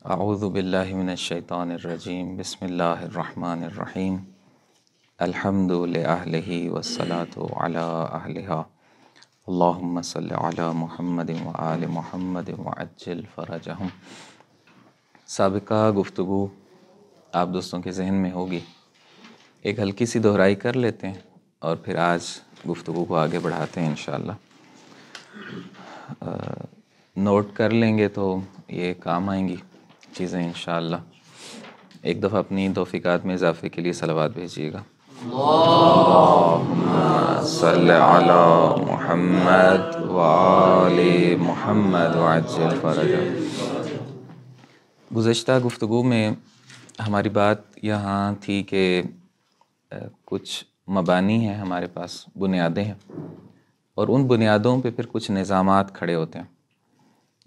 اعوذ باللہ من الشیطان الرجیم بسم اللہ الرحمن الرحیم الحمد لأہلہ والصلاة علی اہلہا اللہم صلی علی محمد وآل محمد وعجل فرجہم۔ سابقہ گفتگو آپ دوستوں کے ذہن میں ہوگی، ایک ہلکی سی دہرائی کر لیتے ہیں اور پھر آج گفتگو کو آگے بڑھاتے ہیں انشاءاللہ۔ نوٹ کر لیں گے تو یہ کام آئیں گی چیزیں انشاءاللہ۔ ایک دفعہ اپنی توفیقات میں اضافے کے لیے صلوات بھیجیے گا۔ اللہم صلی علی محمد وآل محمد وعجل فرجہ۔ گزشتہ گفتگو میں ہماری بات یہاں تھی کہ کچھ مبانی ہیں ہمارے پاس، بنیادیں ہیں، اور ان بنیادوں پہ پھر کچھ نظامات کھڑے ہوتے ہیں۔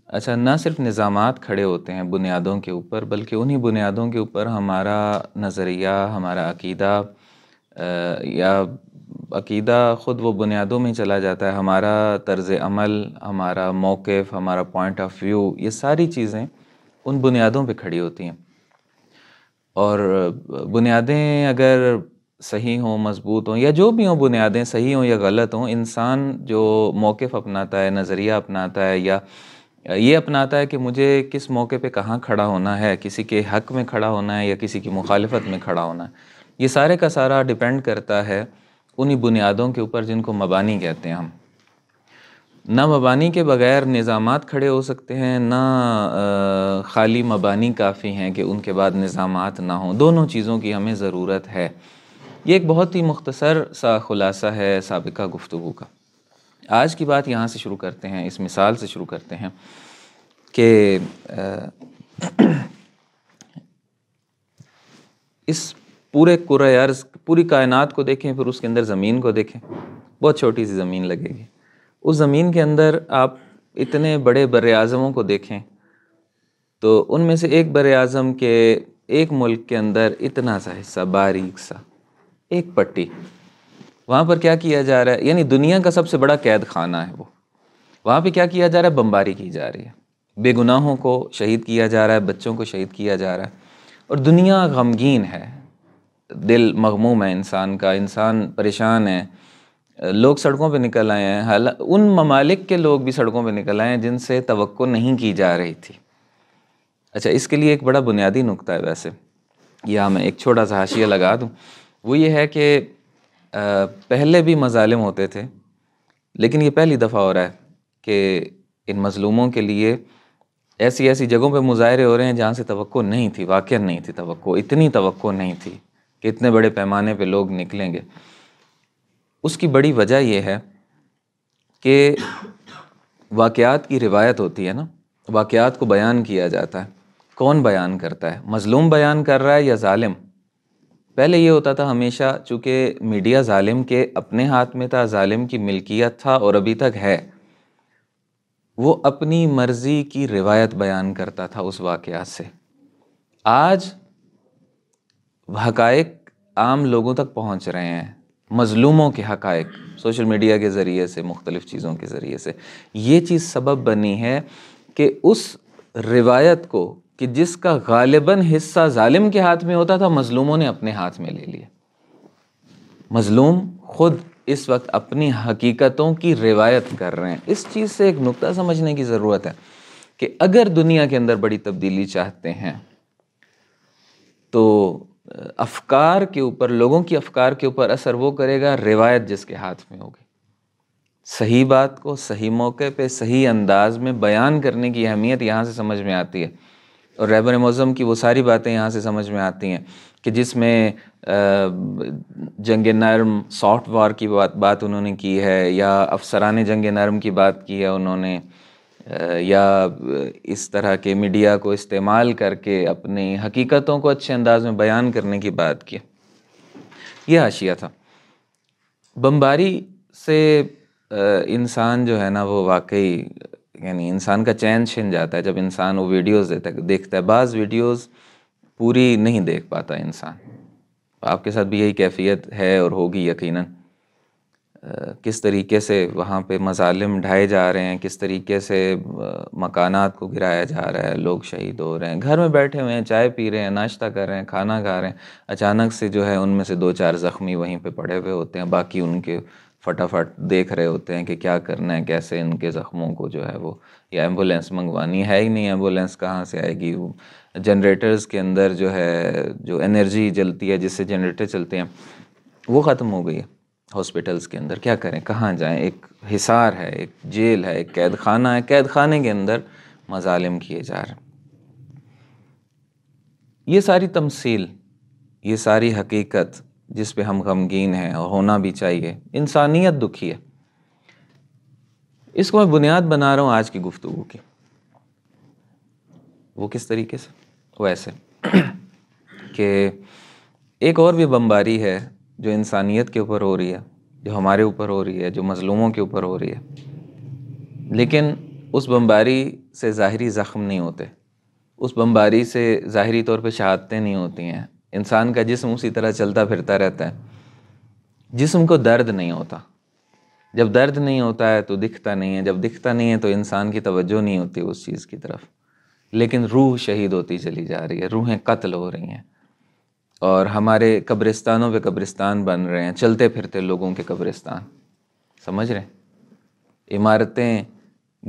اچھا، نہ صرف نظامات کھڑے ہوتے ہیں بنیادوں کے اوپر، بلکہ انہی بنیادوں کے اوپر ہمارا نظریہ، ہمارا عقیدہ، یا عقیدہ خود وہ بنیادوں میں چلا جاتا ہے، ہمارا طرز عمل، ہمارا موقف، ہمارا پوائنٹ آف ویو، یہ ساری چیزیں ان بنیادوں پہ کھڑی ہوتی ہیں۔ اور بنیادیں اگر صحیح ہوں، مضبوط ہوں، یا جو بھی ہوں، بنیادیں صحیح ہوں یا غلط ہوں، انسان جو موقف اپناتا ہے، نظریہ اپناتا ہے، یا یہ اپناتا ہے کہ مجھے کس موقع پہ کہاں کھڑا ہونا ہے، کسی کے حق میں کھڑا ہونا ہے یا کسی کی مخالفت میں کھڑا ہونا ہے، یہ سارے کا سارا ڈیپینڈ کرتا ہے انہی بنیادوں کے اوپر جن کو مبانی کہتے ہیں ہم۔ نہ مبانی کے بغیر نظامات کھڑے ہو سکتے ہیں، نہ خالی مبانی کافی ہیں کہ ان کے بعد نظامات نہ ہوں، دونوں چیزوں کی ہمیں ضرورت ہے۔ یہ ایک بہت ہی مختصر سا خلاصہ ہے سابقہ گفتگو کا۔ آج کی بات یہاں سے شروع کرتے ہیں، اس مثال سے شروع کرتے ہیں کہ اس پورے کرۂ ارض، پوری کائنات کو دیکھیں، پھر اس کے اندر زمین کو دیکھیں، بہت چھوٹی سی زمین لگے گی۔ اس زمین کے اندر آپ اتنے بڑے بر اعظموں کو دیکھیں تو ان میں سے ایک بر اعظم کے ایک ملک کے اندر اتنا سا حصہ، باریک سا ایک پٹی، وہاں پر کیا کیا جا رہا ہے؟ یعنی دنیا کا سب سے بڑا قید خانہ ہے وہ۔ وہاں پہ کیا کیا جا رہا ہے؟ بمباری کی جا رہی ہے، بے گناہوں کو شہید کیا جا رہا ہے، بچوں کو شہید کیا جا رہا ہے، اور دنیا غمگین ہے، دل مغموم ہے انسان کا، انسان پریشان ہے۔ لوگ سڑکوں پہ نکل آئے ہیں، ان ممالک کے لوگ بھی سڑکوں پہ نکل آئے ہیں جن سے توقع نہیں کی جا رہی تھی۔ اچھا، اس کے لیے ایک بڑا بنیادی نقطہ ہے ویسے، یا میں ایک چھوٹا سا حاشیہ لگا دوں، وہ یہ ہے کہ پہلے بھی مظالم ہوتے تھے، لیکن یہ پہلی دفعہ ہو رہا ہے کہ ان مظلوموں کے لیے ایسی ایسی جگہوں پہ مظاہرے ہو رہے ہیں جہاں سے توقع نہیں تھی، واقعا نہیں تھی توقع، اتنی توقع نہیں تھی کہ اتنے بڑے پیمانے پہ لوگ نکلیں گے۔ اس کی بڑی وجہ یہ ہے کہ واقعات کی روایت ہوتی ہے نا، واقعات کو بیان کیا جاتا ہے۔ کون بیان کرتا ہے؟ مظلوم بیان کر رہا ہے یا ظالم؟ پہلے یہ ہوتا تھا ہمیشہ، چونکہ میڈیا ظالم کے اپنے ہاتھ میں تھا، ظالم کی ملکیت تھا اور ابھی تک ہے، وہ اپنی مرضی کی روایت بیان کرتا تھا اس واقعات سے۔ آج حقائق عام لوگوں تک پہنچ رہے ہیں، مظلوموں کے حقائق، سوشل میڈیا کے ذریعے سے، مختلف چیزوں کے ذریعے سے۔ یہ چیز سبب بنی ہے کہ اس روایت کو، کہ جس کا غالباً حصہ ظالم کے ہاتھ میں ہوتا تھا، مظلوموں نے اپنے ہاتھ میں لے لیا۔ مظلوم خود اس وقت اپنی حقیقتوں کی روایت کر رہے ہیں۔ اس چیز سے ایک نقطہ سمجھنے کی ضرورت ہے کہ اگر دنیا کے اندر بڑی تبدیلی چاہتے ہیں تو افکار کے اوپر، لوگوں کی افکار کے اوپر اثر وہ کرے گا روایت جس کے ہاتھ میں ہوگی۔ صحیح بات کو صحیح موقع پہ صحیح انداز میں بیان کرنے کی اہمیت یہاں سے سمجھ میں آتی ہے، اور رہبر معظم کی وہ ساری باتیں یہاں سے سمجھ میں آتی ہیں کہ جس میں جنگ نرم، سافٹ وار کی بات انہوں نے کی ہے، یا افسران جنگ نرم کی بات کی ہے انہوں نے، یا اس طرح کے میڈیا کو استعمال کر کے اپنی حقیقتوں کو اچھے انداز میں بیان کرنے کی بات کی۔ یہ حاشیہ تھا۔ بمباری سے انسان جو ہے نا، وہ واقعی یعنی انسان کا چین چھن جاتا ہے جب انسان وہ ویڈیوز دیکھتا ہے۔ بعض ویڈیوز پوری نہیں دیکھ پاتا انسان، آپ کے ساتھ بھی یہی کیفیت ہے اور ہوگی یقیناً۔ کس طریقے سے وہاں پہ مظالم ڈھائے جا رہے ہیں، کس طریقے سے مکانات کو گرایا جا رہا ہے، لوگ شہید ہو رہے ہیں، گھر میں بیٹھے ہوئے ہیں، چائے پی رہے ہیں، ناشتہ کر رہے ہیں، کھانا کھا رہے ہیں، اچانک سے جو ہے ان میں سے 2-4 زخمی وہیں پہ پڑے ہوئے ہوتے ہیں، باقی ان کے فٹافٹ دیکھ رہے ہوتے ہیں کہ کیا کرنا ہے، کیسے ان کے زخموں کو جو ہے وہ، یا ایمبولینس منگوانی ہے ہی نہیں، ایمبولینس کہاں سے آئے گی، وہ جنریٹرز کے اندر جو ہے جو انرجی جلتی ہے جس سے جنریٹر چلتے ہیں وہ ختم ہو گئی ہے ہاسپٹلس کے اندر، کیا کریں، کہاں جائیں، ایک حصار ہے، ایک جیل ہے، ایک قید خانہ ہے، قید خانے کے اندر مظالم کیے جا رہے ہیں۔ یہ ساری تمثیل، یہ ساری حقیقت جس پہ ہم غمگین ہیں اور ہونا بھی چاہیے، انسانیت دکھی ہے، اس کو میں بنیاد بنا رہا ہوں آج کی گفتگو کی۔ وہ کس طریقے سے؟ وہ ایسے کہ ایک اور بھی بمباری ہے جو انسانیت کے اوپر ہو رہی ہے، جو ہمارے اوپر ہو رہی ہے، جو مظلوموں کے اوپر ہو رہی ہے، لیکن اس بمباری سے ظاہری زخم نہیں ہوتے، اس بمباری سے ظاہری طور پہ شہادتیں نہیں ہوتی ہیں، انسان کا جسم اسی طرح چلتا پھرتا رہتا ہے، جسم کو درد نہیں ہوتا، جب درد نہیں ہوتا ہے تو دکھتا نہیں ہے، جب دکھتا نہیں ہے تو انسان کی توجہ نہیں ہوتی اس چیز کی طرف، لیکن روح شہید ہوتی چلی جا رہی ہے، روحیں قتل ہو رہی ہیں، اور ہمارے قبرستانوں پہ قبرستان بن رہے ہیں، چلتے پھرتے لوگوں کے قبرستان، سمجھ رہے ہیں؟ عمارتیں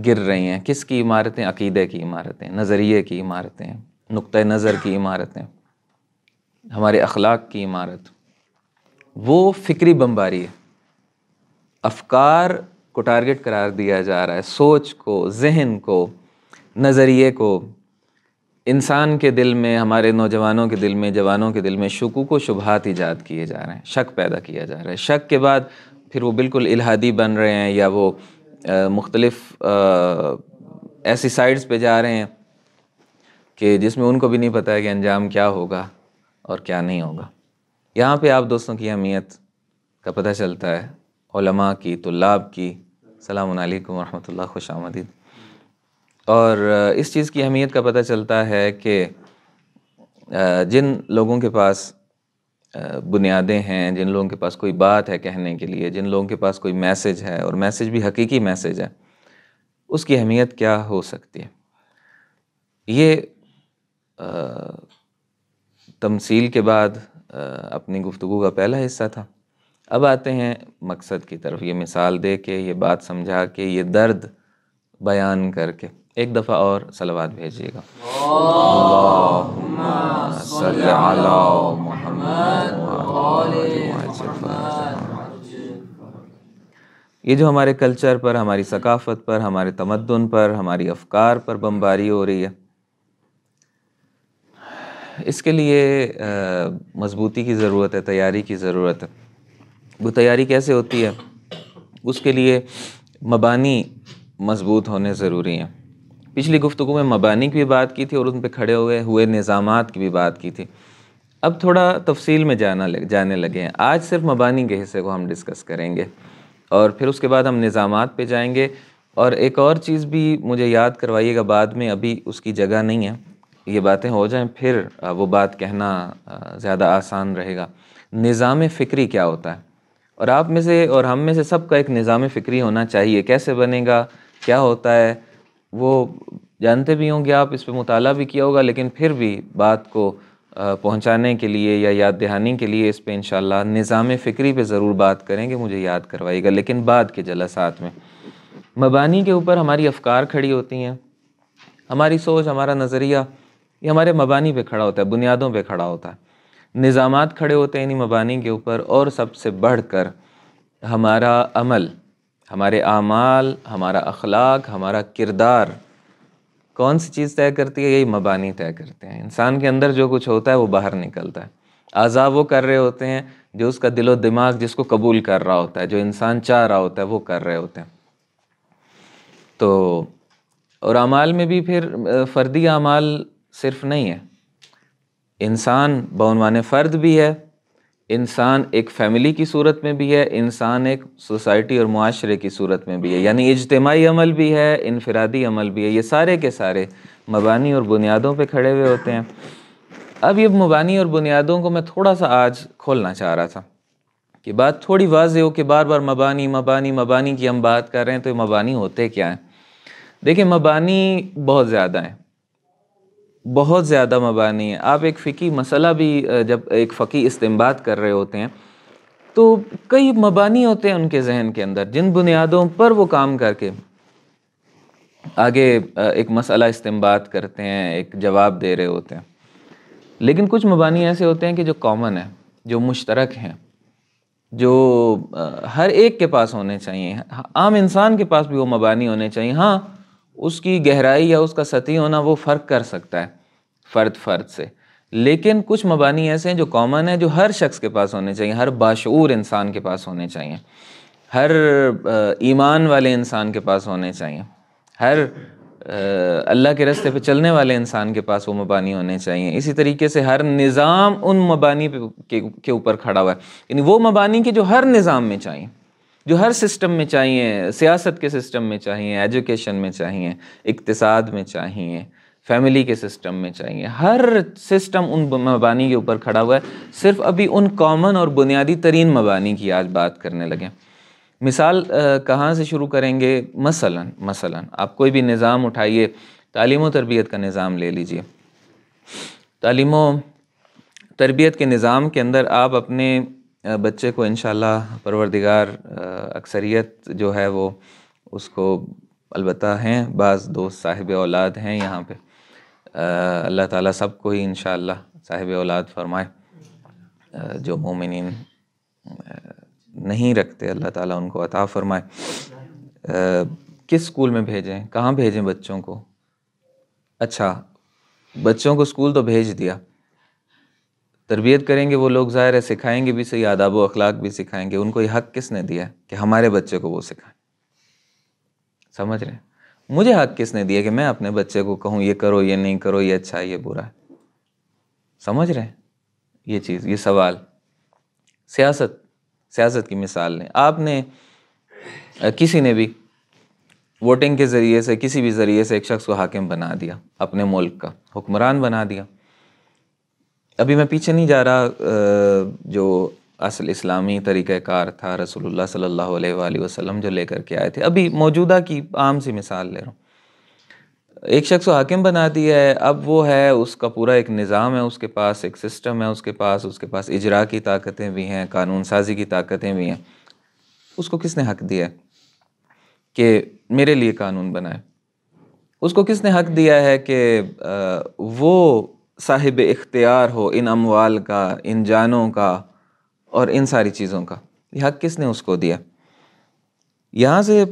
گر رہی ہیں، کس کی عمارتیں؟ عقیدے کی عمارتیں، نظریے کی عمارتیں، نقطہ نظر کی عمارتیں، ہمارے اخلاق کی عمارت، وہ فکری بمباری ہے، افکار کو ٹارگٹ قرار دیا جا رہا ہے، سوچ کو، ذہن کو، نظریے کو، انسان کے دل میں، ہمارے نوجوانوں کے دل میں، جوانوں کے دل میں شکوک و شبہات ایجاد کیے جا رہے ہیں، شک پیدا کیا جا رہا ہے، شک کے بعد پھر وہ بالکل الہادی بن رہے ہیں، یا وہ مختلف ایسی سائٹس پہ جا رہے ہیں کہ جس میں ان کو بھی نہیں پتہ ہے کہ انجام کیا ہوگا اور کیا نہیں ہوگا۔ یہاں پہ آپ دوستوں کی اہمیت کا پتہ چلتا ہے، علماء کی، طلاب کی، السلام علیکم ورحمۃ اللہ، خوش آمدید، اور اس چیز کی اہمیت کا پتہ چلتا ہے کہ جن لوگوں کے پاس بنیادیں ہیں، جن لوگوں کے پاس کوئی بات ہے کہنے کے لیے، جن لوگوں کے پاس کوئی میسج ہے، اور میسج بھی حقیقی میسج ہے، اس کی اہمیت کیا ہو سکتی ہے۔ یہ تمثیل کے بعد اپنی گفتگو کا پہلا حصہ تھا۔ اب آتے ہیں مقصد کی طرف، یہ مثال دے کے، یہ بات سمجھا کے، یہ درد بیان کر کے، ایک دفعہ اور صلوات بھیجیے گا۔ اللہم صلی علی محمد یہ جو ہمارے کلچر پر، ہماری ثقافت پر، ہمارے تمدن پر، ہماری افکار پر بمباری ہو رہی ہے، اس کے لیے مضبوطی کی ضرورت ہے، تیاری کی ضرورت ہے۔ وہ تیاری کیسے ہوتی ہے؟ اس کے لیے مبانی مضبوط ہونے ضروری ہیں۔ پچھلی گفتگو میں مبانی کی بھی بات کی تھی اور ان پہ کھڑے ہوئے نظامات کی بھی بات کی تھی۔ اب تھوڑا تفصیل میں جانے لگے ہیں، آج صرف مبانی کے حصے کو ہم ڈسکس کریں گے، اور پھر اس کے بعد ہم نظامات پہ جائیں گے، اور ایک اور چیز بھی مجھے یاد کروائیے گا بعد میں، ابھی اس کی جگہ نہیں ہے، یہ باتیں ہو جائیں پھر وہ بات کہنا زیادہ آسان رہے گا۔ نظام فکری کیا ہوتا ہے؟ اور آپ میں سے اور ہم میں سے سب کا ایک نظام فکری ہونا چاہیے، کیسے بنے گا، کیا ہوتا ہے، وہ جانتے بھی ہوں گے آپ، اس پہ مطالعہ بھی کیا ہوگا، لیکن پھر بھی بات کو پہنچانے کے لیے یا یاد دہانی کے لیے اس پہ انشاءاللہ نظام فکری پہ ضرور بات کریں گے، مجھے یاد کروائیے گا، لیکن بعد کے جلسات میں۔ مبانی کے اوپر ہماری افکار کھڑی ہوتی ہیں، ہماری سوچ، ہمارا نظریہ، یہ ہمارے مبانی پہ کھڑا ہوتا ہے، بنیادوں پہ کھڑا ہوتا ہے، نظامات کھڑے ہوتے ہیں انہی مبانی کے اوپر، اور سب سے بڑھ کر ہمارا عمل، ہمارے اعمال، ہمارا اخلاق، ہمارا کردار، کون سی چیز طے کرتی ہے؟ یہی مبانی طے کرتے ہیں۔ انسان کے اندر جو کچھ ہوتا ہے وہ باہر نکلتا ہے، اعضاء وہ کر رہے ہوتے ہیں جو اس کا دل و دماغ جس کو قبول کر رہا ہوتا ہے، جو انسان چاہ رہا ہوتا ہے وہ کر رہے ہوتے ہیں۔ تو اور اعمال میں بھی پھر فردی اعمال صرف نہیں ہے، انسان بعنوان فرد بھی ہے، انسان ایک فیملی کی صورت میں بھی ہے، انسان ایک سوسائٹی اور معاشرے کی صورت میں بھی ہے، یعنی اجتماعی عمل بھی ہے، انفرادی عمل بھی ہے، یہ سارے کے سارے مبانی اور بنیادوں پہ کھڑے ہوئے ہوتے ہیں۔ اب یہ مبانی اور بنیادوں کو میں تھوڑا سا آج کھولنا چاہ رہا تھا، کہ بات تھوڑی واضح ہو کہ بار بار مبانی مبانی مبانی کی ہم بات کر رہے ہیں، تو یہ مبانی ہوتے کیا ہیں؟ دیکھیں مبانی بہت زیادہ ہیں، بہت زیادہ مبانی ہیں۔ آپ ایک فقہی مسئلہ بھی جب ایک فقہی استنباط کر رہے ہوتے ہیں تو کئی مبانی ہوتے ہیں ان کے ذہن کے اندر، جن بنیادوں پر وہ کام کر کے آگے ایک مسئلہ استنباط کرتے ہیں، ایک جواب دے رہے ہوتے ہیں۔ لیکن کچھ مبانی ایسے ہوتے ہیں کہ جو کامن ہیں، جو مشترک ہیں، جو ہر ایک کے پاس ہونے چاہیے، عام انسان کے پاس بھی وہ مبانی ہونے چاہیے۔ ہاں اس کی گہرائی یا اس کا سطحی ہونا وہ فرق کر سکتا ہے فرد سے، لیکن کچھ مبانی ایسے ہیں جو کامن ہیں، جو ہر شخص کے پاس ہونے چاہیے، ہر باشعور انسان کے پاس ہونے چاہیے، ہر ایمان والے انسان کے پاس ہونے چاہیے، ہر اللہ کے راستے پہ چلنے والے انسان کے پاس وہ مبانی ہونے چاہیے۔ اسی طریقے سے ہر نظام ان مبانی کے اوپر کھڑا ہوا ہے، یعنی وہ مبانی کے جو ہر نظام میں چاہیے، جو ہر سسٹم میں چاہیے، سیاست کے سسٹم میں چاہیے، ایجوکیشن میں چاہیے، اقتصاد میں چاہیے، فیملی کے سسٹم میں چاہیے، ہر سسٹم ان مبانی کے اوپر کھڑا ہوا ہے۔ صرف ابھی ان کامن اور بنیادی ترین مبانی کی آج بات کرنے لگے۔ مثال کہاں سے شروع کریں گے؟ مثلا آپ کوئی بھی نظام اٹھائیے، تعلیم و تربیت کا نظام لے لیجئے۔ تعلیم و تربیت کے نظام کے اندر آپ اپنے بچے کو انشاءاللہ پروردگار اکثریت جو ہے وہ اس کو، البتہ ہیں بعض دوست صاحب اولاد ہیں یہاں پہ، اللہ تعالیٰ سب کو ہی انشاءاللہ صاحب اولاد فرمائے۔ جو مومنین نہیں رکھتے اللہ تعالیٰ ان کو عطا فرمائے۔ کس اسکول میں بھیجیں، کہاں بھیجیں بچوں کو؟ اچھا بچوں کو اسکول تو بھیج دیا، تربیت کریں گے وہ لوگ، ظاہر ہے سکھائیں گے بھی صحیح، آداب و اخلاق بھی سکھائیں گے۔ ان کو یہ حق کس نے دیا کہ ہمارے بچے کو وہ سکھائیں؟ سمجھ رہے ہیں؟ مجھے حق کس نے دیا کہ میں اپنے بچے کو کہوں یہ کرو، یہ نہیں کرو، یہ اچھا ہے، یہ برا ہے؟ سمجھ رہے ہیں یہ چیز، یہ سوال؟ سیاست کی مثال لیں، آپ نے کسی نے بھی ووٹنگ کے ذریعے سے، کسی بھی ذریعے سے ایک شخص کو حاکم بنا دیا، اپنے ملک کا حکمران بنا دیا۔ ابھی میں پیچھے نہیں جا رہا، جو اصل اسلامی طریقہ کار تھا رسول اللہ صلی اللہ علیہ وآلہ وسلم جو لے کر کے آئے تھے، ابھی موجودہ کی عام سی مثال لے رہا ہوں۔ ایک شخص کو حاکم بنا دیا ہے، اب وہ ہے، اس کا پورا ایک نظام ہے، اس کے پاس ایک سسٹم ہے، اس کے پاس اجرا کی طاقتیں بھی ہیں، قانون سازی کی طاقتیں بھی ہیں۔ اس کو کس نے حق دیا ہے کہ میرے لیے قانون بنائے؟ اس کو کس نے حق دیا ہے کہ وہ صاحب اختیار ہو ان اموال کا، ان جانوں کا اور ان ساری چیزوں کا؟ یہ حق کس نے اس کو دیا؟ یہاں سے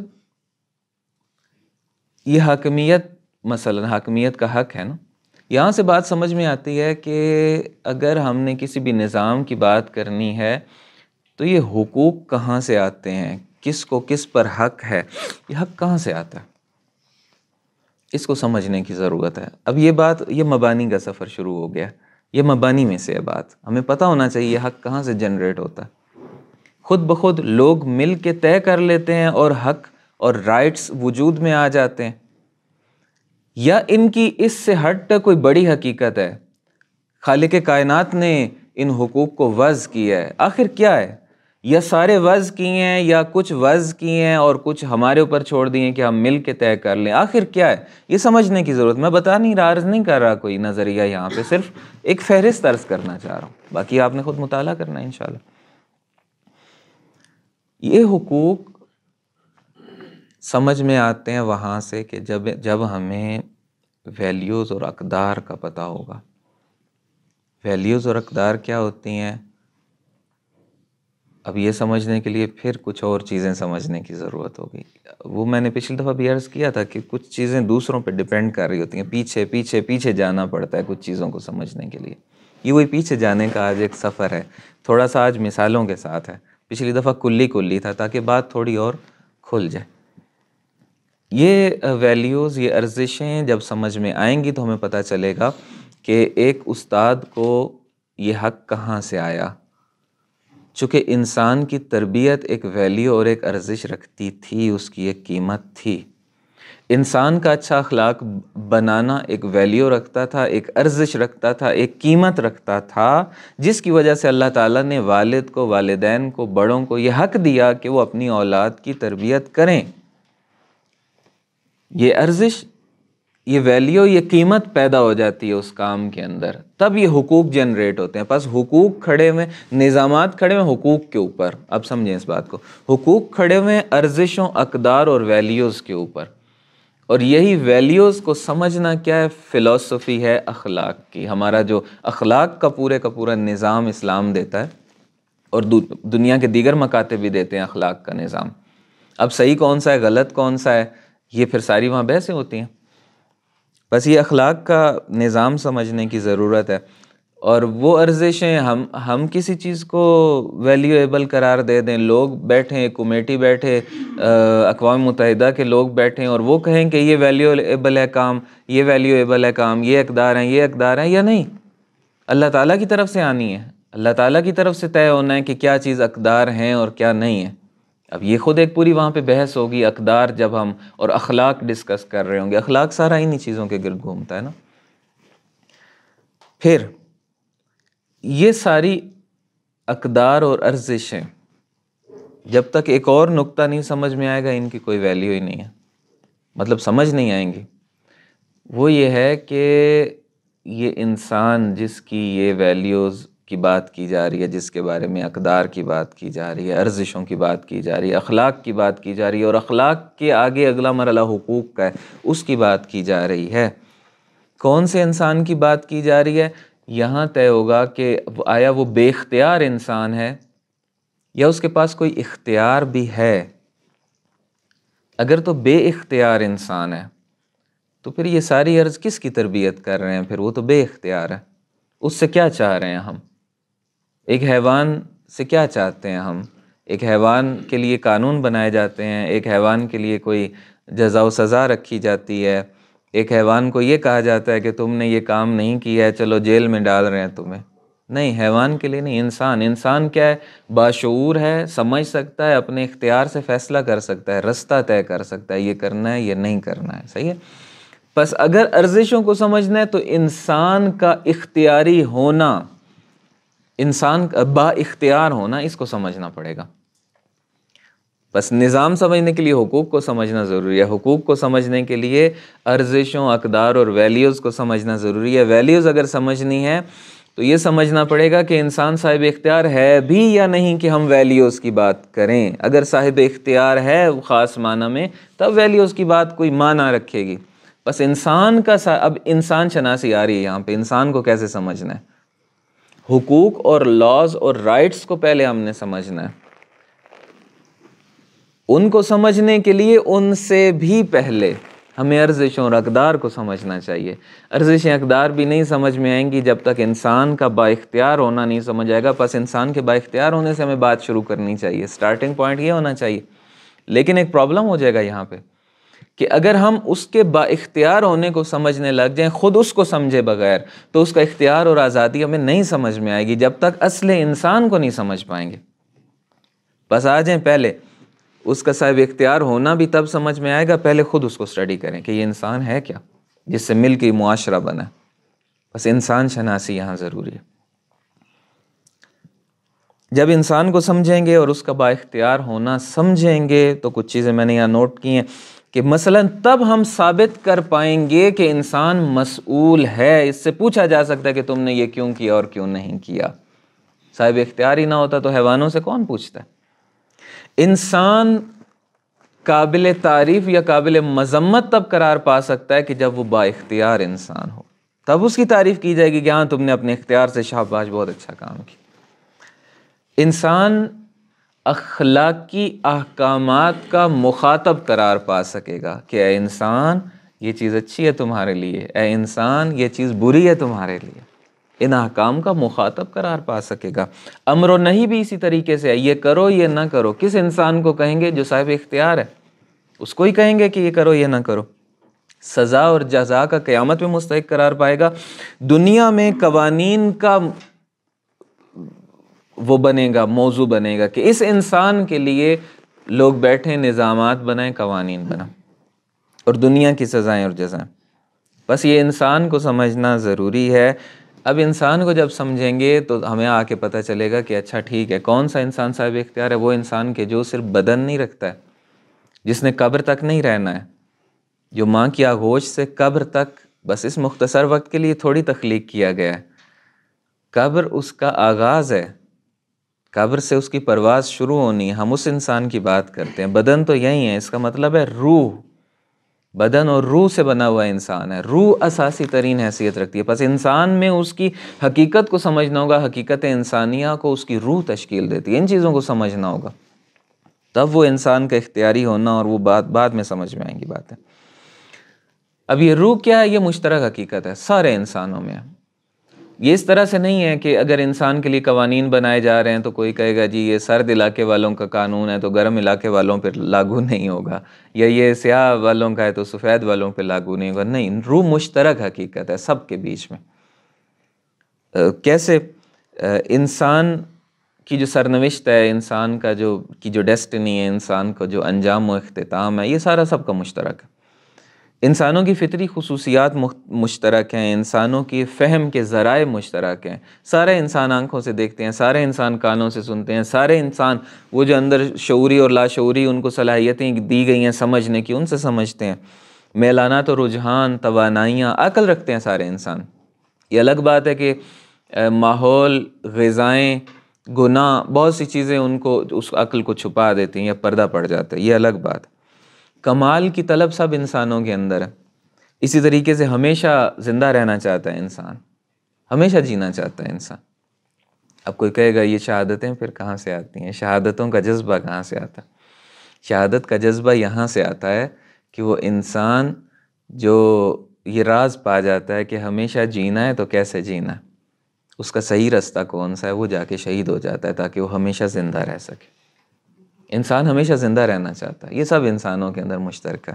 یہ حاکمیت، مثلا حاکمیت کا حق ہے نا، یہاں سے بات سمجھ میں آتی ہے کہ اگر ہم نے کسی بھی نظام کی بات کرنی ہے تو یہ حقوق کہاں سے آتے ہیں، کس کو کس پر حق ہے، یہ حق کہاں سے آتا ہے، اس کو سمجھنے کی ضرورت ہے۔ اب یہ بات، یہ مبانی کا سفر شروع ہو گیا، یہ مبانی میں سے ہے بات، ہمیں پتہ ہونا چاہیے یہ حق کہاں سے جنریٹ ہوتا ہے۔ خود بخود لوگ مل کے طے کر لیتے ہیں اور حق اور رائٹس وجود میں آ جاتے ہیں، یا ان کی اس سے ہٹ کوئی بڑی حقیقت ہے، خالق کائنات نے ان حقوق کو وضع کیا ہے؟ آخر کیا ہے؟ یا سارے وضع کیے ہیں، یا کچھ وضع کیے ہیں اور کچھ ہمارے اوپر چھوڑ دیے کہ ہم مل کے طے کر لیں؟ آخر کیا ہے یہ سمجھنے کی ضرورت۔ میں بتا نہیں رہا، عرض نہیں کر رہا کوئی نظریہ، یہاں پہ صرف ایک فہرست عرض کرنا چاہ رہا ہوں، باقی آپ نے خود مطالعہ کرنا ہے انشاءاللہ۔ یہ حقوق سمجھ میں آتے ہیں وہاں سے کہ جب ہمیں ویلیوز اور اقدار کا پتہ ہوگا۔ ویلیوز اور اقدار کیا ہوتی ہیں؟ اب یہ سمجھنے کے لیے پھر کچھ اور چیزیں سمجھنے کی ضرورت ہوگی۔ وہ میں نے پچھلی دفعہ بھی عرض کیا تھا کہ کچھ چیزیں دوسروں پہ ڈیپینڈ کر رہی ہوتی ہیں، پیچھے جانا پڑتا ہے کچھ چیزوں کو سمجھنے کے لیے۔ یہ وہی پیچھے جانے کا آج ایک سفر ہے، تھوڑا سا آج مثالوں کے ساتھ ہے، پچھلی دفعہ کلی تھا تاکہ بات تھوڑی اور کھل جائے۔ یہ ویلیوز، یہ ارزشیں جب سمجھ میں آئیں گی تو ہمیں پتہ چلے گا کہ ایک استاد کو یہ حق کہاں سے آیا، چونکہ انسان کی تربیت ایک ویلیو اور ایک ارزش رکھتی تھی، اس کی ایک قیمت تھی۔ انسان کا اچھا اخلاق بنانا ایک ویلیو رکھتا تھا، ایک ارزش رکھتا تھا، ایک قیمت رکھتا تھا، جس کی وجہ سے اللہ تعالیٰ نے والد کو، والدین کو، بڑوں کو یہ حق دیا کہ وہ اپنی اولاد کی تربیت کریں۔ یہ ارزش، یہ ویلیو، یہ قیمت پیدا ہو جاتی ہے اس کام کے اندر، تب یہ حقوق جنریٹ ہوتے ہیں۔ پس حقوق کھڑے ہوئے، نظامات کھڑے ہوئے حقوق کے اوپر، اب سمجھیں اس بات کو، حقوق کھڑے ہوئے ارزشوں، اقدار اور ویلیوز کے اوپر، اور یہی ویلیوز کو سمجھنا کیا ہے، فلسفی ہے اخلاق کی۔ ہمارا جو اخلاق کا پورا نظام اسلام دیتا ہے، اور دنیا کے دیگر مکاتب بھی دیتے ہیں اخلاق کا نظام۔ اب صحیح کون سا ہے، غلط کون سا ہے، یہ پھر ساری وہاں بحثیں ہوتی ہیں۔ بس یہ اخلاق کا نظام سمجھنے کی ضرورت ہے، اور وہ ارزشیں ہم کسی چیز کو ویلیویبل قرار دے دیں، لوگ بیٹھیں، کمیٹی بیٹھے، اقوام متحدہ کے لوگ بیٹھیں اور وہ کہیں کہ یہ ویلیویبل ہے کام، یہ ویلیویبل ہے کام، یہ اقدار ہیں، یہ اقدار ہیں، یا نہیں، اللہ تعالیٰ کی طرف سے آنی ہے، اللہ تعالیٰ کی طرف سے طے ہونا ہے کہ کیا چیز اقدار ہیں اور کیا نہیں ہے۔ اب یہ خود ایک پوری وہاں پہ بحث ہوگی، اقدار جب ہم اور اخلاق ڈسکس کر رہے ہوں گے، اخلاق سارا انہی چیزوں کے گرد گھومتا ہے نا۔ پھر یہ ساری اقدار اور ارزشیں، جب تک ایک اور نقطہ نہیں سمجھ میں آئے گا، ان کی کوئی ویلیو ہی نہیں ہے، مطلب سمجھ نہیں آئیں گی۔ وہ یہ ہے کہ یہ انسان جس کی یہ ویلیوز کی بات کی جا رہی ہے، جس کے بارے میں اقدار کی بات کی جا رہی ہے، ارزشوں کی بات کی جا رہی ہے، اخلاق کی بات کی جا رہی ہے، اور اخلاق کے آگے اگلا مرحلہ حقوق کا ہے، اس کی بات کی جا رہی ہے۔ کون سے انسان کی بات کی جا رہی ہے؟ یہاں طے ہوگا کہ آیا وہ بے اختیار انسان ہے یا اس کے پاس کوئی اختیار بھی ہے۔ اگر تو بے اختیار انسان ہے تو پھر یہ ساری عرض کس کی تربیت کر رہے ہیں؟ پھر وہ تو بے اختیار ہے، اس سے کیا چاہ رہے ہیں ہم؟ ایک حیوان سے کیا چاہتے ہیں ہم؟ ایک حیوان کے لیے قانون بنائے جاتے ہیں، ایک حیوان کے لیے کوئی جزا و سزا رکھی جاتی ہے، ایک حیوان کو یہ کہا جاتا ہے کہ تم نے یہ کام نہیں کیا ہے، چلو جیل میں ڈال رہے ہیں تمہیں۔ نہیں، حیوان کے لیے نہیں، انسان کیا ہے؟ باشعور ہے، سمجھ سکتا ہے، اپنے اختیار سے فیصلہ کر سکتا ہے، رستہ طے کر سکتا ہے، یہ کرنا ہے یہ نہیں کرنا ہے، صحیح ہے؟ بس اگر ارزشوں کو سمجھنا ہے تو انسان کا اختیاری ہونا، انسان کا با اختیار ہونا، اس کو سمجھنا پڑے گا۔ بس نظام سمجھنے کے لیے حقوق کو سمجھنا ضروری ہے، حقوق کو سمجھنے کے لیے ارزشوں، اقدار اور ویلیوز کو سمجھنا ضروری ہے۔ ویلیوز اگر سمجھنی ہے تو یہ سمجھنا پڑے گا کہ انسان صاحب اختیار ہے بھی یا نہیں کہ ہم ویلیوز کی بات کریں۔ اگر صاحب اختیار ہے خاص معنی میں، تب ویلیوز کی بات کوئی معنی رکھے گی۔ بس انسان کا اب انسان شناسی آ رہی ہے یہاں پہ، انسان کو کیسے سمجھنا ہے؟ حقوق اور لاز اور رائٹس کو پہلے ہم نے سمجھنا ہے۔ ان کو سمجھنے کے لیے ان سے بھی پہلے ہمیں ارزشوں اور اقدار کو سمجھنا چاہیے۔ ارزشیں، اقدار بھی نہیں سمجھ میں آئیں گی جب تک انسان کا با اختیار ہونا نہیں سمجھ آئے گا۔ پس انسان کے با اختیار ہونے سے ہمیں بات شروع کرنی چاہیے، سٹارٹنگ پوائنٹ یہ ہونا چاہیے۔ لیکن ایک پرابلم ہو جائے گا یہاں پہ کہ اگر ہم اس کے با اختیار ہونے کو سمجھنے لگ جائیں خود اس کو سمجھے بغیر، تو اس کا اختیار اور آزادی ہمیں نہیں سمجھ میں آئے گی جب تک اصل انسان کو نہیں سمجھ پائیں گے۔ بس آ جائیں پہلے اس کا صاحب اختیار ہونا بھی تب سمجھ میں آئے گا، پہلے خود اس کو سٹڈی کریں کہ یہ انسان ہے کیا جس سے مل کے معاشرہ بنا۔ بس انسان شناسی یہاں ضروری ہے۔ جب انسان کو سمجھیں گے اور اس کا با اختیار ہونا سمجھیں گے تو کچھ چیزیں میں نے یہاں نوٹ کی ہیں کہ مثلا تب ہم ثابت کر پائیں گے کہ انسان مسئول ہے۔ اس سے پوچھا جا سکتا ہے کہ تم نے یہ کیوں کیا اور کیوں نہیں کیا۔ صاحب اختیار ہی نہ ہوتا تو حیوانوں سے کون پوچھتا ہے؟ انسان قابل تعریف یا قابل مذمت تب قرار پا سکتا ہے کہ جب وہ با اختیار انسان ہو، تب اس کی تعریف کی جائے گی کہ ہاں تم نے اپنے اختیار سے شاباش بہت اچھا کام کیا۔ انسان اخلاقی احکامات کا مخاطب قرار پا سکے گا کہ اے انسان یہ چیز اچھی ہے تمہارے لیے، اے انسان یہ چیز بری ہے تمہارے لیے، ان احکام کا مخاطب قرار پا سکے گا۔ امر و نہی بھی اسی طریقے سے ہے، یہ کرو یہ نہ کرو۔ کس انسان کو کہیں گے؟ جو صاحب اختیار ہے، اس کو ہی کہیں گے کہ یہ کرو یہ نہ کرو۔ سزا اور جزا کا قیامت میں مستحق قرار پائے گا۔ دنیا میں قوانین کا وہ بنے گا، موضوع بنے گا کہ اس انسان کے لیے لوگ بیٹھیں، نظامات بنائیں، قوانین بنائیں۔ اور دنیا کی سزائیں اور جزائیں. بس یہ انسان کو سمجھنا ضروری ہے. اب انسان کو جب سمجھیں گے تو ہمیں آ کے پتہ چلے گا کہ اچھا ٹھیک ہے، کون سا انسان صاحب اختیار ہے؟ وہ انسان کے جو صرف بدن نہیں رکھتا ہے، جس نے قبر تک نہیں رہنا ہے، جو ماں کی آغوش سے قبر تک بس اس مختصر وقت کے لیے تھوڑی تخلیق کیا گیا ہے. قبر اس کا آغاز ہے، قبر سے اس کی پرواز شروع ہونی ہے. ہم اس انسان کی بات کرتے ہیں. بدن تو یہی ہے، اس کا مطلب ہے روح. بدن اور روح سے بنا ہوا انسان ہے. روح اساسی ترین حیثیت رکھتی ہے. پس انسان میں اس کی حقیقت کو سمجھنا ہوگا. حقیقت انسانیہ کو اس کی روح تشکیل دیتی ہے. ان چیزوں کو سمجھنا ہوگا، تب وہ انسان کا اختیاری ہونا، اور وہ بات بعد میں سمجھ میں آئیں گی باتیں. اب یہ روح کیا ہے؟ یہ مشترک حقیقت ہے، سارے انسانوں میں. یہ اس طرح سے نہیں ہے کہ اگر انسان کے لیے قوانین بنائے جا رہے ہیں تو کوئی کہے گا جی یہ سرد علاقے والوں کا قانون ہے تو گرم علاقے والوں پہ لاگو نہیں ہوگا، یا یہ سیاہ والوں کا ہے تو سفید والوں پہ لاگو نہیں ہوگا. نہیں، روح مشترک حقیقت ہے سب کے بیچ میں. کیسے؟ انسان کی جو سرنوشت ہے، انسان کا جو ڈیسٹنی ہے، انسان کا جو انجام و اختتام ہے، یہ سارا سب کا مشترک ہے. انسانوں کی فطری خصوصیات مشترک ہیں، انسانوں کی فہم کے ذرائع مشترک ہیں. سارے انسان آنکھوں سے دیکھتے ہیں، سارے انسان کانوں سے سنتے ہیں، سارے انسان وہ جو اندر شعوری اور لاشعوری ان کو صلاحیتیں دی گئی ہیں سمجھنے کی، ان سے سمجھتے ہیں. میلانات و رجحان، توانائیاں، عقل رکھتے ہیں سارے انسان. یہ الگ بات ہے کہ ماحول، غذائیں، گناہ، بہت سی چیزیں ان کو اس عقل کو چھپا دیتی ہیں یا پردہ پڑ جاتا ہے، یہ الگ بات ہے. کمال کی طلب سب انسانوں کے اندر ہے. اسی طریقے سے ہمیشہ زندہ رہنا چاہتا ہے انسان، ہمیشہ جینا چاہتا ہے انسان. اب کوئی کہے گا یہ شہادتیں پھر کہاں سے آتی ہیں؟ شہادتوں کا جذبہ کہاں سے آتا ہے؟ شہادت کا جذبہ یہاں سے آتا ہے کہ وہ انسان جو یہ راز پا جاتا ہے کہ ہمیشہ جینا ہے تو کیسے جینا ہے، اس کا صحیح رستہ کون سا ہے، وہ جا کے شہید ہو جاتا ہے تاکہ وہ ہمیشہ زندہ رہ سکے. انسان ہمیشہ زندہ رہنا چاہتا ہے. یہ سب انسانوں کے اندر مشترک ہے.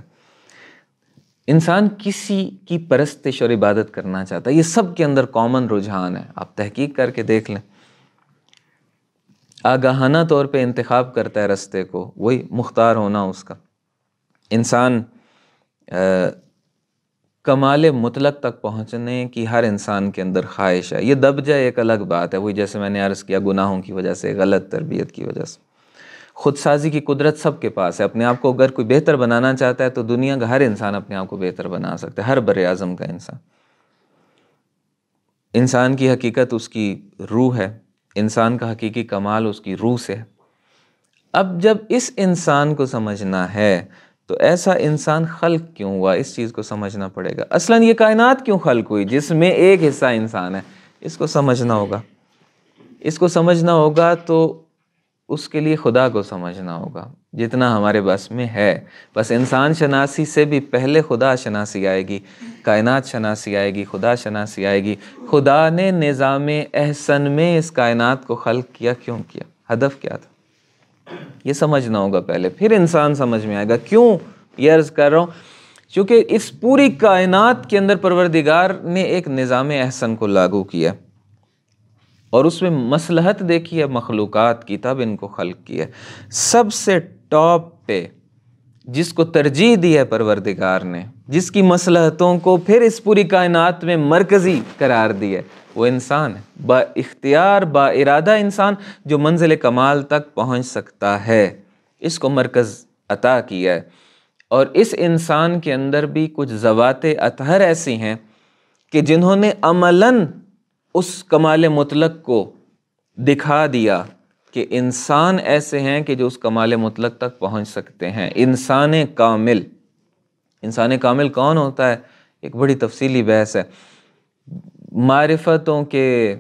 انسان کسی کی پرستش اور عبادت کرنا چاہتا ہے. یہ سب کے اندر کامن رجحان ہے. آپ تحقیق کر کے دیکھ لیں. آگاہانہ طور پہ انتخاب کرتا ہے رستے کو، وہی مختار ہونا اس کا. انسان کمال مطلق تک پہنچنے کی ہر انسان کے اندر خواہش ہے. یہ دبجہ ایک الگ بات ہے، وہی جیسے میں نے عرض کیا، گناہوں کی وجہ سے، غلط تربیت کی وجہ سے. خود سازی کی قدرت سب کے پاس ہے. اپنے آپ کو اگر کوئی بہتر بنانا چاہتا ہے تو دنیا کا ہر انسان اپنے آپ کو بہتر بنا سکتا ہے، ہر بر اعظم کا انسان. انسان کی حقیقت اس کی روح ہے، انسان کا حقیقی کمال اس کی روح سے ہے. اب جب اس انسان کو سمجھنا ہے تو ایسا انسان خلق کیوں ہوا، اس چیز کو سمجھنا پڑے گا. اصلاً یہ کائنات کیوں خلق ہوئی جس میں ایک حصہ انسان ہے، اس کو سمجھنا ہوگا. اس کو سمجھنا ہوگا تو اس کے لیے خدا کو سمجھنا ہوگا جتنا ہمارے بس میں ہے. بس انسان شناسی سے بھی پہلے خدا شناسی آئے گی، کائنات شناسی آئے گی، خدا شناسی آئے گی. خدا نے نظام احسن میں اس کائنات کو خلق کیا، کیوں کیا، ہدف کیا تھا، یہ سمجھنا ہوگا پہلے، پھر انسان سمجھ میں آئے گا. کیوں یہ عرض کر رہا ہوں؟ چونکہ اس پوری کائنات کے اندر پروردگار نے ایک نظام احسن کو لاگو کیا اور اس میں مصلحت دیکھی ہے مخلوقات کی، تب ان کو خلق کیا. سب سے ٹاپ پہ جس کو ترجیح دی ہے پروردگار نے، جس کی مصلحتوں کو پھر اس پوری کائنات میں مرکزی قرار دی ہے، وہ انسان ہے. با اختیار، با ارادہ انسان جو منزل کمال تک پہنچ سکتا ہے، اس کو مرکز عطا کیا ہے. اور اس انسان کے اندر بھی کچھ ذوات اطہر ایسی ہیں کہ جنہوں نے عملاً اس کمال مطلق کو دکھا دیا کہ انسان ایسے ہیں کہ جو اس کمال مطلق تک پہنچ سکتے ہیں. انسان کامل، انسان کامل کون ہوتا ہے؟ ایک بڑی تفصیلی بحث ہے. معرفتوں کے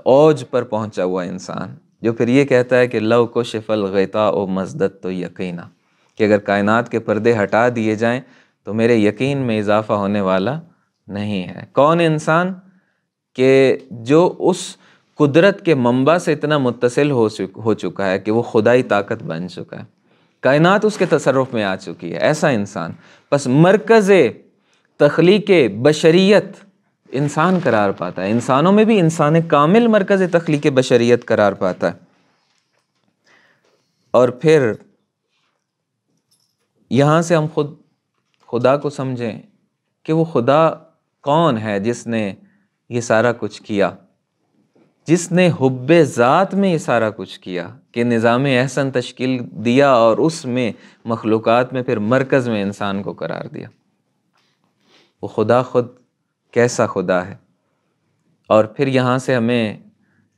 اوج پر پہنچا ہوا انسان جو پھر یہ کہتا ہے کہ لو کشف الغطاء مزددت یقینا، کہ اگر کائنات کے پردے ہٹا دیے جائیں تو میرے یقین میں اضافہ ہونے والا نہیں ہے. کون انسان؟ کہ جو اس قدرت کے منبع سے اتنا متصل ہو چکا ہے کہ وہ خدائی طاقت بن چکا ہے، کائنات اس کے تصرف میں آ چکی ہے. ایسا انسان پس مرکز تخلیق بشریت انسان قرار پاتا ہے. انسانوں میں بھی انسان کامل مرکز تخلیق بشریت قرار پاتا ہے. اور پھر یہاں سے ہم خدا کو سمجھیں کہ وہ خدا کون ہے جس نے یہ سارا کچھ کیا، جس نے حب ذات میں یہ سارا کچھ کیا کہ نظام احسن تشکیل دیا اور اس میں مخلوقات میں پھر مرکز میں انسان کو قرار دیا۔ وہ خدا خود کیسا خدا ہے۔ اور پھر یہاں سے ہمیں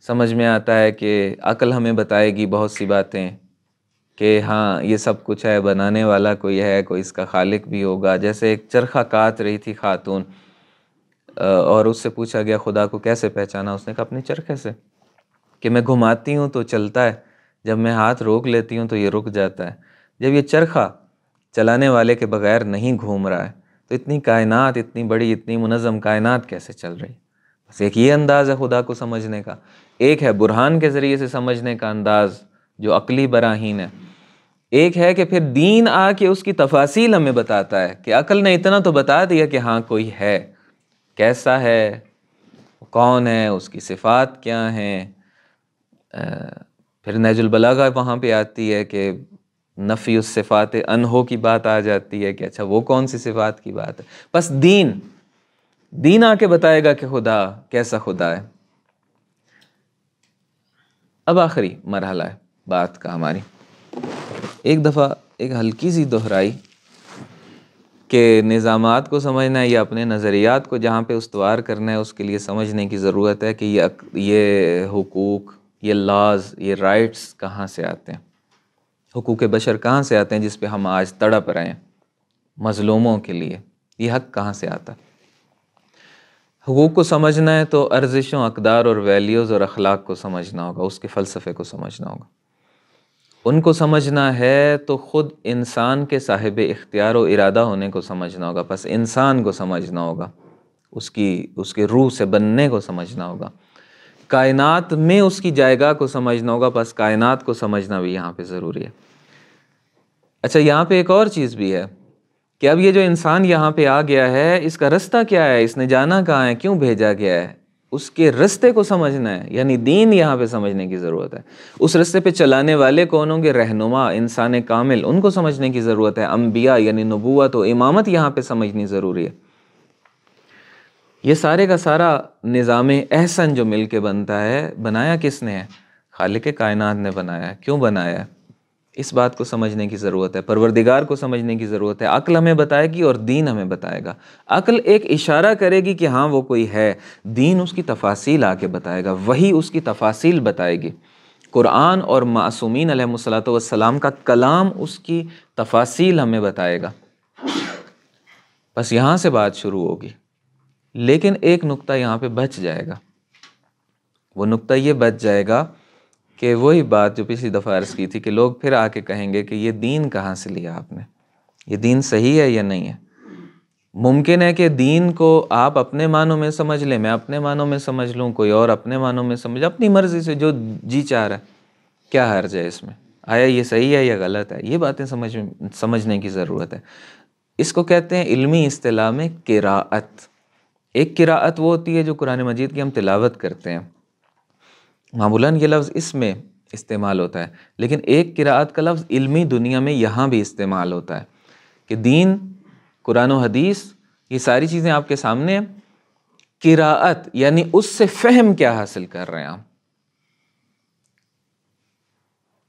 سمجھ میں آتا ہے کہ عقل ہمیں بتائے گی بہت سی باتیں کہ ہاں یہ سب کچھ ہے، بنانے والا کوئی ہے، کوئی اس کا خالق بھی ہوگا۔ جیسے ایک چرخہ کاٹ رہی تھی خاتون، اور اس سے پوچھا گیا خدا کو کیسے پہچانا، اس نے کہا اپنے چرخے سے، کہ میں گھماتی ہوں تو چلتا ہے، جب میں ہاتھ روک لیتی ہوں تو یہ رک جاتا ہے۔ جب یہ چرخہ چلانے والے کے بغیر نہیں گھوم رہا ہے تو اتنی کائنات، اتنی بڑی، اتنی منظم کائنات کیسے چل رہی؟ بس ایک یہ انداز ہے خدا کو سمجھنے کا، ایک ہے برہان کے ذریعے سے سمجھنے کا انداز جو عقلی براہین ہے، ایک ہے کہ پھر دین آ کے اس کی تفاصیل ہمیں بتاتا ہے کہ عقل نے اتنا تو بتا دیا کہ ہاں کوئی ہے، کیسا ہے، کون ہے، اس کی صفات کیا ہیں۔ پھر نہج البلاغہ وہاں پہ آتی ہے کہ نفی الصفات انہو کی بات آ جاتی ہے کہ اچھا وہ کون سی صفات کی بات ہے۔ بس دین آ کے بتائے گا کہ خدا کیسا خدا ہے۔ اب آخری مرحلہ ہے بات کا ہماری، ایک دفعہ ایک ہلکی سی دہرائی کہ نظامات کو سمجھنا ہے یا اپنے نظریات کو جہاں پہ استوار کرنا ہے اس کے لیے سمجھنے کی ضرورت ہے کہ یہ حقوق، یہ لاز، یہ رائٹس کہاں سے آتے ہیں، حقوق بشر کہاں سے آتے ہیں جس پہ ہم آج تڑپ رہے ہیں مظلوموں کے لیے، یہ حق کہاں سے آتا ہے۔ حقوق کو سمجھنا ہے تو ارزشوں، اقدار اور ویلیوز اور اخلاق کو سمجھنا ہوگا، اس کے فلسفے کو سمجھنا ہوگا۔ ان کو سمجھنا ہے تو خود انسان کے صاحب اختیار و ارادہ ہونے کو سمجھنا ہوگا، پس انسان کو سمجھنا ہوگا، اس کے روح سے بننے کو سمجھنا ہوگا، کائنات میں اس کی جائیگاہ کو سمجھنا ہوگا، پس کائنات کو سمجھنا بھی یہاں پہ ضروری ہے۔ اچھا یہاں پہ ایک اور چیز بھی ہے کہ اب یہ جو انسان یہاں پہ آ گیا ہے اس کا رستہ کیا ہے، اس نے جانا کہاں ہے، کیوں بھیجا گیا ہے، اس کے رستے کو سمجھنا ہے، یعنی دین یہاں پہ سمجھنے کی ضرورت ہے۔ اس رستے پہ چلانے والے کون ہوں گے؟ رہنما، انسان کامل، ان کو سمجھنے کی ضرورت ہے۔ انبیاء یعنی نبوت و امامت یہاں پہ سمجھنی ضروری ہے۔ یہ سارے کا سارا نظام احسن جو مل کے بنتا ہے، بنایا کس نے ہے؟ خالق کائنات نے بنایا ہے۔ کیوں بنایا ہے؟ اس بات کو سمجھنے کی ضرورت ہے، پروردگار کو سمجھنے کی ضرورت ہے۔ عقل ہمیں بتائے گی اور دین ہمیں بتائے گا۔ عقل ایک اشارہ کرے گی کہ ہاں وہ کوئی ہے، دین اس کی تفاصیل آ کے بتائے گا، وحی اس کی تفاصیل بتائے گی، قرآن اور معصومین علیہ الصلوۃ والسلام کا کلام اس کی تفاصیل ہمیں بتائے گا۔ بس یہاں سے بات شروع ہوگی، لیکن ایک نقطہ یہاں پہ بچ جائے گا۔ وہ نقطہ یہ بچ جائے گا کہ وہی بات جو پچھلی دفعہ عرض کی تھی کہ لوگ پھر آ کے کہیں گے کہ یہ دین کہاں سے لیا آپ نے، یہ دین صحیح ہے یا نہیں ہے۔ ممکن ہے کہ دین کو آپ اپنے معنوں میں سمجھ لیں، میں اپنے معنوں میں سمجھ لوں، کوئی اور اپنے معنوں میں سمجھ، اپنی مرضی سے جو جی چاہ رہا ہے، کیا حرج ہے اس میں، آیا یہ صحیح ہے یا غلط ہے، یہ باتیں سمجھنے کی ضرورت ہے۔ اس کو کہتے ہیں علمی اصطلاح میں قراءت۔ ایک قراءت وہ ہوتی ہے جو قرآن مجید کی ہم تلاوت کرتے ہیں، معمولاً یہ لفظ اس میں استعمال ہوتا ہے، لیکن ایک قراءت کا لفظ علمی دنیا میں یہاں بھی استعمال ہوتا ہے کہ دین، قرآن و حدیث، یہ ساری چیزیں آپ کے سامنے ہیں، قراءت یعنی اس سے فہم کیا حاصل کر رہے ہیں آپ۔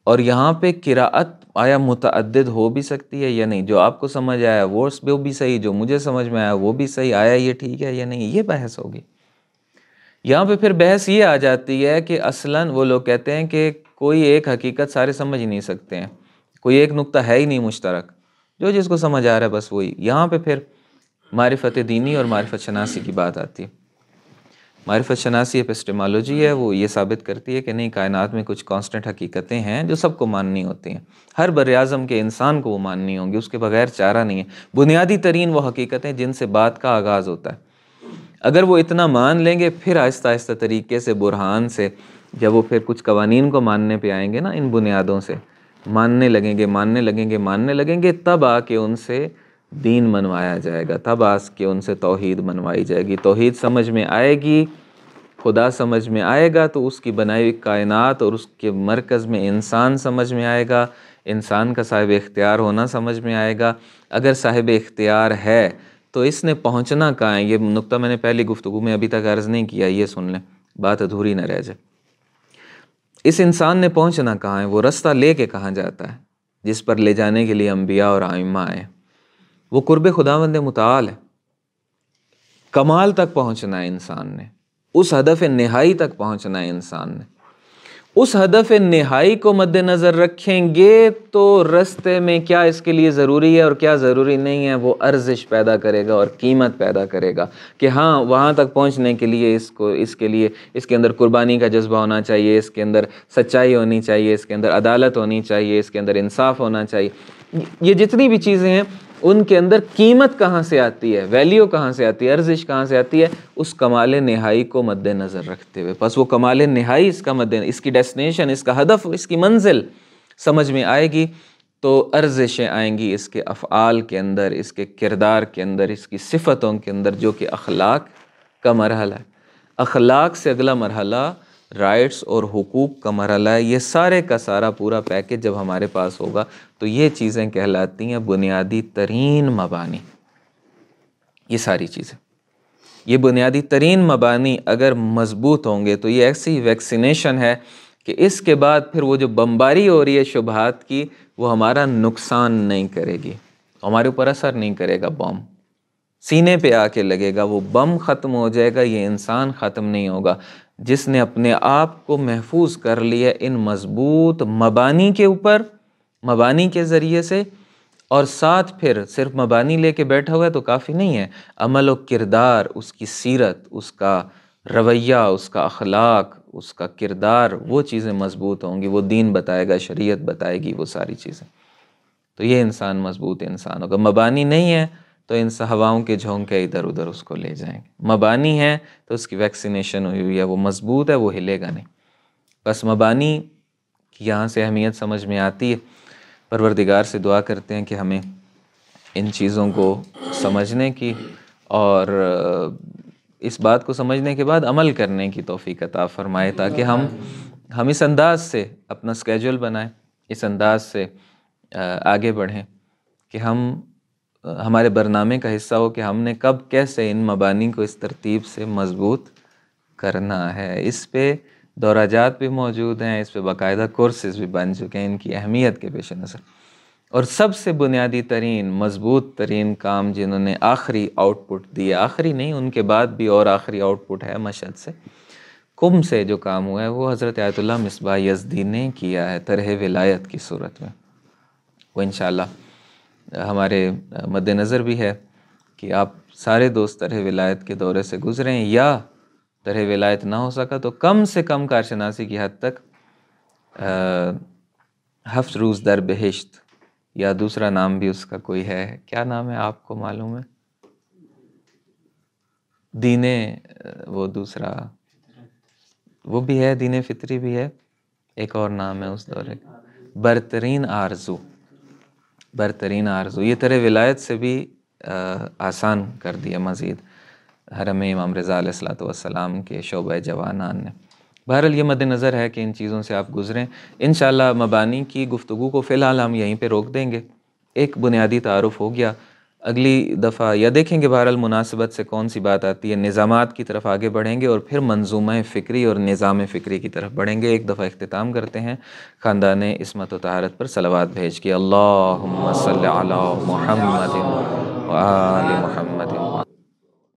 اور یہاں پہ قراءت آیا متعدد ہو بھی سکتی ہے یا نہیں، جو آپ کو سمجھ آیا وہ بھی صحیح، جو مجھے سمجھ میں آیا وہ بھی صحیح، آیا یہ ٹھیک ہے یا نہیں، یہ بحث ہوگی۔ یہاں پہ پھر بحث یہ آ جاتی ہے کہ اصلاً وہ لوگ کہتے ہیں کہ کوئی ایک حقیقت سارے سمجھ نہیں سکتے ہیں، کوئی ایک نقطہ ہے ہی نہیں مشترک، جو جس کو سمجھ آ رہا ہے بس وہی۔ یہاں پہ پھر معرفت دینی اور معرفت شناسی کی بات آتی ہے۔ معرفت شناسی اپسٹمالوجی ہے، وہ یہ ثابت کرتی ہے کہ نہیں، کائنات میں کچھ کانسٹنٹ حقیقتیں ہیں جو سب کو ماننی ہوتی ہیں، ہر بر اعظم کے انسان کو وہ ماننی ہوں گی، اس کے بغیر چارہ نہیں ہے۔ بنیادی ترین وہ حقیقتیں جن سے بات کا آغاز ہوتا ہے، اگر وہ اتنا مان لیں گے، پھر آہستہ آہستہ طریقے سے برہان سے جب وہ پھر کچھ قوانین کو ماننے پہ آئیں گے نا، ان بنیادوں سے ماننے لگیں گے، تب آ کے ان سے دین منوایا جائے گا، تب آ کے ان سے توحید منوائی جائے گی۔ توحید سمجھ میں آئے گی، خدا سمجھ میں آئے گا، تو اس کی بنائی ہوئی کائنات اور اس کے مرکز میں انسان سمجھ میں آئے گا۔ انسان کا صاحب اختیار ہونا سمجھ میں آئے گا۔ اگر صاحب اختیار ہے تو اس نے پہنچنا کہاں ہے؟ یہ نقطہ میں نے پہلی گفتگو میں ابھی تک عرض نہیں کیا، یہ سن لیں، بات ادھوری نہ رہ جائے۔ اس انسان نے پہنچنا کہاں ہے؟ وہ رستہ لے کے کہاں جاتا ہے جس پر لے جانے کے لیے انبیاء اور ائمہ آئے؟ وہ قرب خداوند متعال ہے۔ کمال تک پہنچنا ہے انسان نے، اس ہدف نہائی تک پہنچنا ہے انسان نے۔ اس ہدف نہائی کو مد نظر رکھیں گے تو رستے میں کیا اس کے لیے ضروری ہے اور کیا ضروری نہیں ہے وہ ارزش پیدا کرے گا اور قیمت پیدا کرے گا کہ ہاں وہاں تک پہنچنے کے لیے اس کے اندر قربانی کا جذبہ ہونا چاہیے، اس کے اندر سچائی ہونی چاہیے، اس کے اندر عدالت ہونی چاہیے، اس کے اندر انصاف ہونا چاہیے۔ یہ جتنی بھی چیزیں ہیں ان کے اندر قیمت کہاں سے آتی ہے، ویلیو کہاں سے آتی ہے، ارزش کہاں سے آتی ہے؟ اس کمال نہائی کو مد نظر رکھتے ہوئے۔ پس وہ کمال نہائی اس کی ڈیسٹینیشن، اس کا ہدف، اس کی منزل سمجھ میں آئے گی تو ارزشیں آئیں گی اس کے افعال کے اندر، اس کے کردار کے اندر، اس کی صفتوں کے اندر، جو کہ اخلاق کا مرحلہ ہے۔ اخلاق سے اگلا مرحلہ رائٹس اور حقوق کا مرحلہ ہے۔ یہ سارے کا سارا پورا پیکج جب ہمارے پاس ہوگا تو یہ چیزیں کہلاتی ہیں بنیادی ترین مبانی۔ یہ ساری چیزیں، یہ بنیادی ترین مبانی اگر مضبوط ہوں گے تو یہ ایسی ویکسینیشن ہے کہ اس کے بعد پھر وہ جو بمباری ہو رہی ہے شبہات کی، وہ ہمارا نقصان نہیں کرے گی، ہمارے اوپر اثر نہیں کرے گا۔ بم سینے پہ آ کے لگے گا، وہ بم ختم ہو جائے گا، یہ انسان ختم نہیں ہوگا۔ جس نے اپنے آپ کو محفوظ کر لیا ان مضبوط مبانی کے اوپر، مبانی کے ذریعے سے، اور ساتھ پھر صرف مبانی لے کے بیٹھا ہوا ہے تو کافی نہیں ہے، عمل و کردار، اس کی سیرت، اس کا رویہ، اس کا اخلاق، اس کا کردار، وہ چیزیں مضبوط ہوں گی، وہ دین بتائے گا، شریعت بتائے گی، وہ ساری چیزیں، تو یہ انسان مضبوط انسان ہوگا۔ مبانی نہیں ہے تو ان ہواؤں کے جھونکے ادھر ادھر اس کو لے جائیں گے۔ مبانی ہے تو اس کی ویکسینیشن ہوئی ہے، وہ مضبوط ہے، وہ ہلے گا نہیں۔ بس مبانی کی یہاں سے اہمیت سمجھ میں آتی ہے۔ پروردگار سے دعا کرتے ہیں کہ ہمیں ان چیزوں کو سمجھنے کی اور اس بات کو سمجھنے کے بعد عمل کرنے کی توفیق عطا فرمائے، تاکہ ہم اس انداز سے اپنا سکیجول بنائیں، اس انداز سے آگے بڑھیں کہ ہمارے برنامے کا حصہ ہو کہ ہم نے کب کیسے ان مبانی کو اس ترتیب سے مضبوط کرنا ہے۔ اس پہ دورجات بھی موجود ہیں، اس پہ باقاعدہ کورسز بھی بن چکے ہیں ان کی اہمیت کے پیش نظر۔ اور سب سے بنیادی ترین، مضبوط ترین کام جنہوں نے آخری آؤٹ پٹ دیا، آخری نہیں، ان کے بعد بھی اور آخری آؤٹ پٹ ہے مشہد سے، قم سے جو کام ہوا ہے، وہ حضرت آیت اللہ مصباح یزدی نے کیا ہے طرح ولایت کی صورت میں۔ وہ انشاءاللہ ہمارے مد نظر بھی ہے کہ آپ سارے دوست طرح ولایت کے دورے سے گزریں، یا طرح ولایت نہ ہو سکا تو کم سے کم کارشناسی کی حد تک 7 روز در بہشت، یا دوسرا نام بھی اس کا کوئی ہے، کیا نام ہے آپ کو معلوم ہے؟ دین وہ دوسرا وہ بھی ہے، دین فطری بھی ہے، ایک اور نام ہے اس دورے کا، برترین آرزو۔ برترین آرزو یہ طرح ولایت سے بھی آسان کر دیا مزید حرم امام رضا علیہ السلام کے شعبہ جوانان نے۔ بہرحال یہ مد نظر ہے کہ ان چیزوں سے آپ گزریں۔ انشاءاللہ مبانی کی گفتگو کو فی الحال ہم یہیں پہ روک دیں گے، ایک بنیادی تعارف ہو گیا۔ اگلی دفعہ یا دیکھیں گے بہرحال مناسبت سے کون سی بات آتی ہے، نظامات کی طرف آگے بڑھیں گے اور پھر منظومہ فکری اور نظام فکری کی طرف بڑھیں گے۔ ایک دفعہ اختتام کرتے ہیں خاندان عصمت و طہارت پر صلوات بھیج کے، اللہم صلی علی محمد و آل محمد۔